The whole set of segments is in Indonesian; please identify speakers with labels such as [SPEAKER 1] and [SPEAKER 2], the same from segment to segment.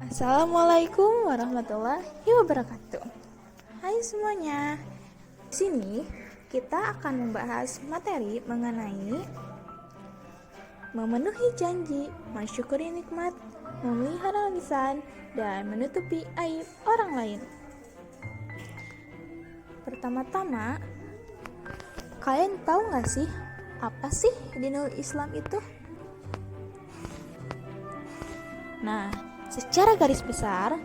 [SPEAKER 1] Assalamualaikum warahmatullahi wabarakatuh. Hai semuanya. Di sini kita akan membahas materi mengenai memenuhi janji, mensyukuri nikmat, memelihara lisan, dan menutupi aib orang lain. Pertama-tama, kalian tahu nggak sih apa sih dinul Islam itu? Nah, secara garis besar,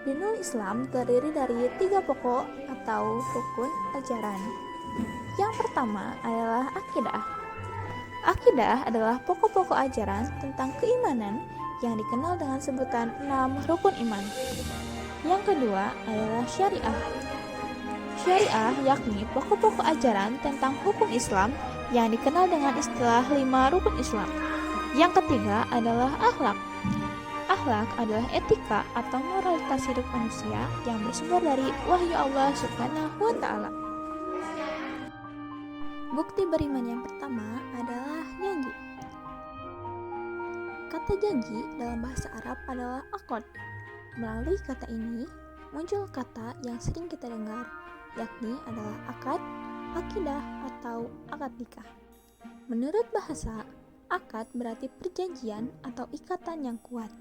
[SPEAKER 1] dinul Islam terdiri dari 3 pokok atau rukun ajaran. Yang pertama adalah akidah. Akidah adalah pokok-pokok ajaran tentang keimanan yang dikenal dengan sebutan 6 rukun iman. Yang kedua adalah syariah. Syariah yakni pokok-pokok ajaran tentang hukum Islam yang dikenal dengan istilah 5 rukun Islam. Yang ketiga adalah akhlak. Akhlak adalah etika atau moralitas hidup manusia yang bersumber dari wahyu Allah Subhanahu wa Ta'ala. Bukti beriman yang pertama adalah janji. Kata janji dalam bahasa Arab adalah aqd. Melalui kata ini muncul kata yang sering kita dengar, yakni adalah akad, akidah, atau akad nikah. Menurut bahasa, akad berarti perjanjian atau ikatan yang kuat.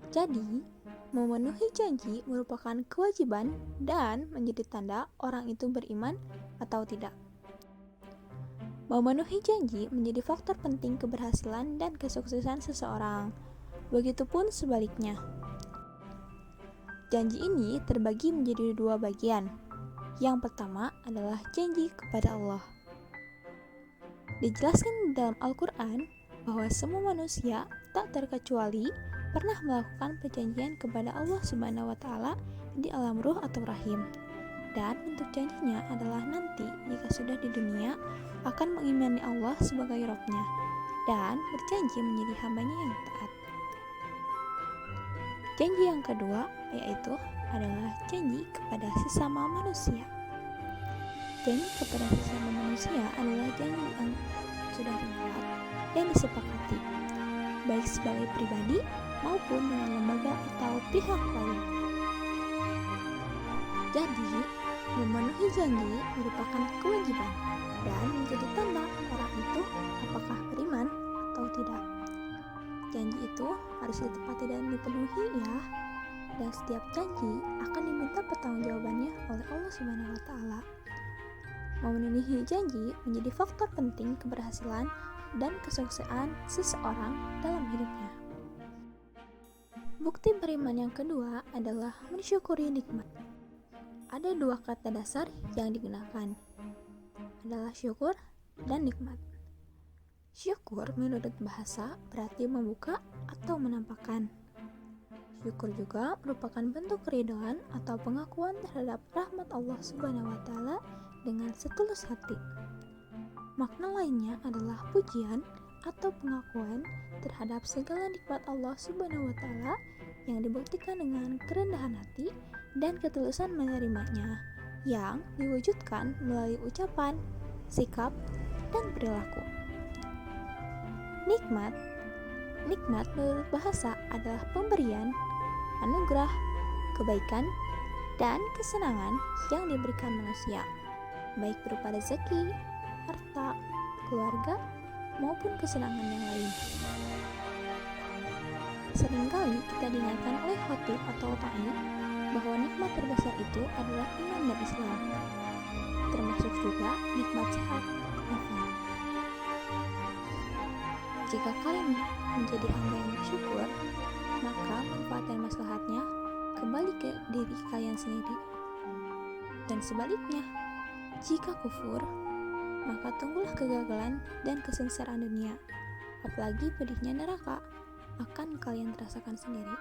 [SPEAKER 1] Jadi, memenuhi janji merupakan kewajiban dan menjadi tanda orang itu beriman atau tidak. Memenuhi janji menjadi faktor penting keberhasilan dan kesuksesan seseorang. Begitupun sebaliknya. Janji ini terbagi menjadi 2 bagian. Yang pertama adalah janji kepada Allah. Dijelaskan dalam Al-Quran bahwa semua manusia tak terkecuali pernah melakukan perjanjian kepada Allah Subhanahu wa Ta'ala di alam ruh atau rahim. Dan bentuk janjinya adalah nanti jika sudah di dunia akan mengimani Allah sebagai Rabb-Nya dan berjanji menjadi hambanya yang taat. Janji yang kedua yaitu adalah janji kepada sesama manusia. Janji kepada sesama manusia adalah janji yang sudah dibuat dan disepakati, baik sebagai pribadi maupun dengan lembaga atau pihak lain. Jadi, memenuhi janji merupakan kewajiban dan menjadi tanda orang itu apakah beriman atau tidak. Janji itu harus ditepati dan dipenuhi ya. Dan setiap janji akan diminta pertanggungjawabannya oleh Allah Subhanahu wa Ta'ala. Memenuhi janji menjadi faktor penting keberhasilan dan kesuksesan seseorang dalam hidupnya. Bukti beriman yang kedua adalah mensyukuri nikmat. Ada 2 kata dasar yang digunakan, adalah syukur dan nikmat. Syukur menurut bahasa berarti membuka atau menampakkan. Syukur juga merupakan bentuk keridhaan atau pengakuan terhadap rahmat Allah Subhanahu wa Ta'ala dengan setulus hati. Makna lainnya adalah pujian atau pengakuan terhadap segala nikmat Allah Subhanahu wa Ta'ala yang dibuktikan dengan kerendahan hati dan ketulusan menerimanya yang diwujudkan melalui ucapan, sikap, dan perilaku. Nikmat menurut bahasa adalah pemberian, anugerah, kebaikan, dan kesenangan yang diberikan manusia, baik berupa rezeki, harta, keluarga, maupun kesenangan yang lain. Seringkali kita diingatkan oleh khotib atau ta'i bahwa nikmat terbesar itu adalah iman dan Islam, termasuk juga nikmat sehat walafiat. Jika kalian menjadi hamba yang bersyukur, maka manfaat dan maslahatnya kembali ke diri kalian sendiri. Dan sebaliknya, jika kufur, maka tunggulah kegagalan dan kesengsaraan dunia, apalagi pedihnya neraka akan kalian rasakan sendiri.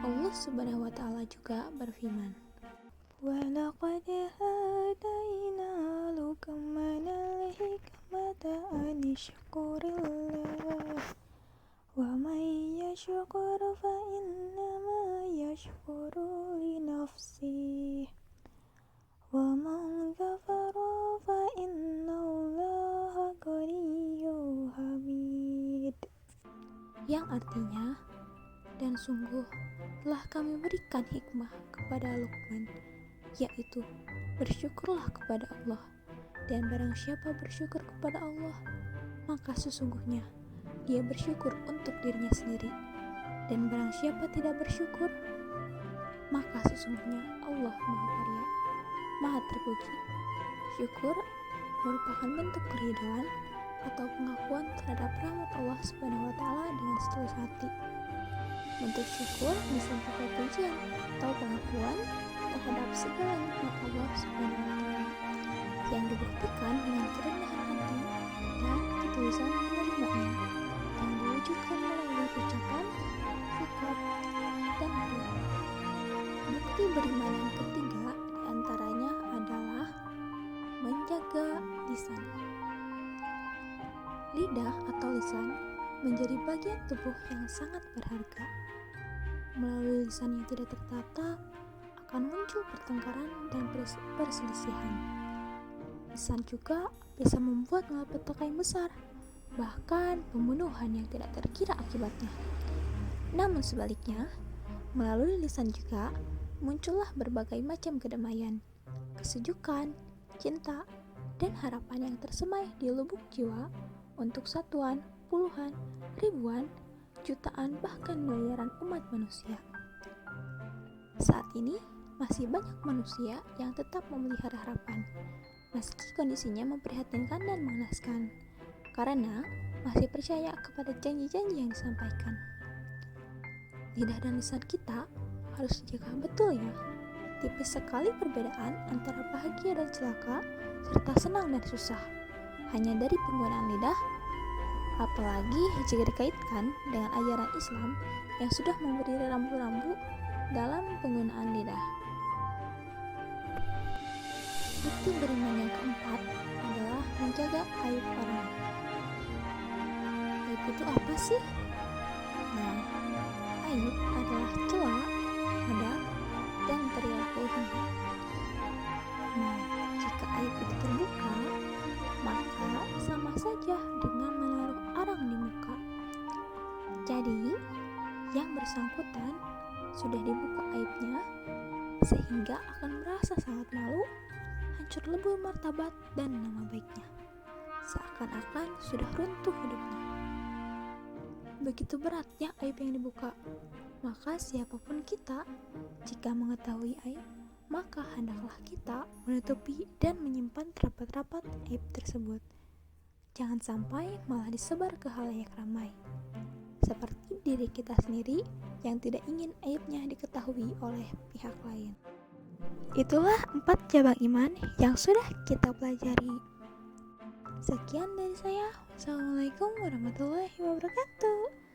[SPEAKER 1] Allah Subhanahu wa Ta'ala juga berfirman, وَلَقَدْ آتَيْنَا لُقْمَانَ الْحِكْمَةَ أَنِ اشْكُرِ اللَّهَ وَمَنْ يَشْكُرْ فَإِنَّمَا يَشْكُرُ لِنَفْسِهِ وَمَنْ كَفَرَ فَإِنَّ اللَّهَ غَنِيٌّ حَمِيدٌ. Yang artinya, Dan sungguh telah kami berikan hikmah kepada Luqman, yaitu bersyukurlah kepada Allah. Dan barang siapa bersyukur kepada Allah, maka sesungguhnya dia bersyukur untuk dirinya sendiri. Dan barang siapa tidak bersyukur, maka sesungguhnya Allah Maha Karya, Maha Terpuji. Syukur merupakan bentuk keridhaan atau pengakuan terhadap rahmat Allah Subhanahu wa Ta'ala dengan setulus hati. Bentuk syukur bisa berupa pujian atau pengakuan terhadap segala nikmat Allah Subhanahu wa Ta'ala yang dibuktikan dengan kerendahan hati dan ketulusan menerimanya, yang diwujudkan melalui ucapan, sikap, dan perilaku. Bukti beriman yang ketiga diantaranya adalah menjaga lisan. Lidah atau lisan menjadi bagian tubuh yang sangat berharga. Melalui lisan yang tidak tertata akan muncul pertengkaran dan perselisihan. Lisan juga bisa membuat malapetaka yang besar, bahkan pembunuhan yang tidak terkira akibatnya. Namun sebaliknya, melalui lisan juga muncullah berbagai macam kedamaian, kesejukan, cinta, dan harapan yang tersemai di lubuk jiwa untuk satuan, puluhan, ribuan, jutaan, bahkan miliaran umat manusia. Saat ini, masih banyak manusia yang tetap memelihara harapan, meski kondisinya memprihatinkan dan mengenaskan, karena masih percaya kepada janji-janji yang disampaikan. Lidah dan lisan kita harus dijaga betul ya. Tipis sekali perbedaan antara bahagia dan celaka, serta senang dan susah, hanya dari penggunaan lidah, apalagi jika dikaitkan dengan ajaran Islam yang sudah memberi rambu-rambu dalam penggunaan lidah. Bukti beriman yang keempat adalah menjaga aib orang lain. Aib itu apa sih? Nah, aib adalah celah, noda, dan perilaku hina. Nah, jika aib itu terbuka, maka sama saja dengan menaruh arang di muka. Jadi, yang bersangkutan sudah dibuka aibnya, sehingga akan merasa sangat malu, hancur lebur martabat dan nama baiknya, seakan-akan sudah runtuh hidupnya. Begitu beratnya aib yang dibuka, maka siapapun kita, jika mengetahui aib, maka hendaklah kita menutupi dan menyimpan rapat-rapat aib tersebut. Jangan sampai malah disebar ke khalayak ramai, seperti diri kita sendiri yang tidak ingin aibnya diketahui oleh pihak lain. Itulah 4 cabang iman yang sudah kita pelajari. Sekian dari saya. Wassalamualaikum warahmatullahi wabarakatuh.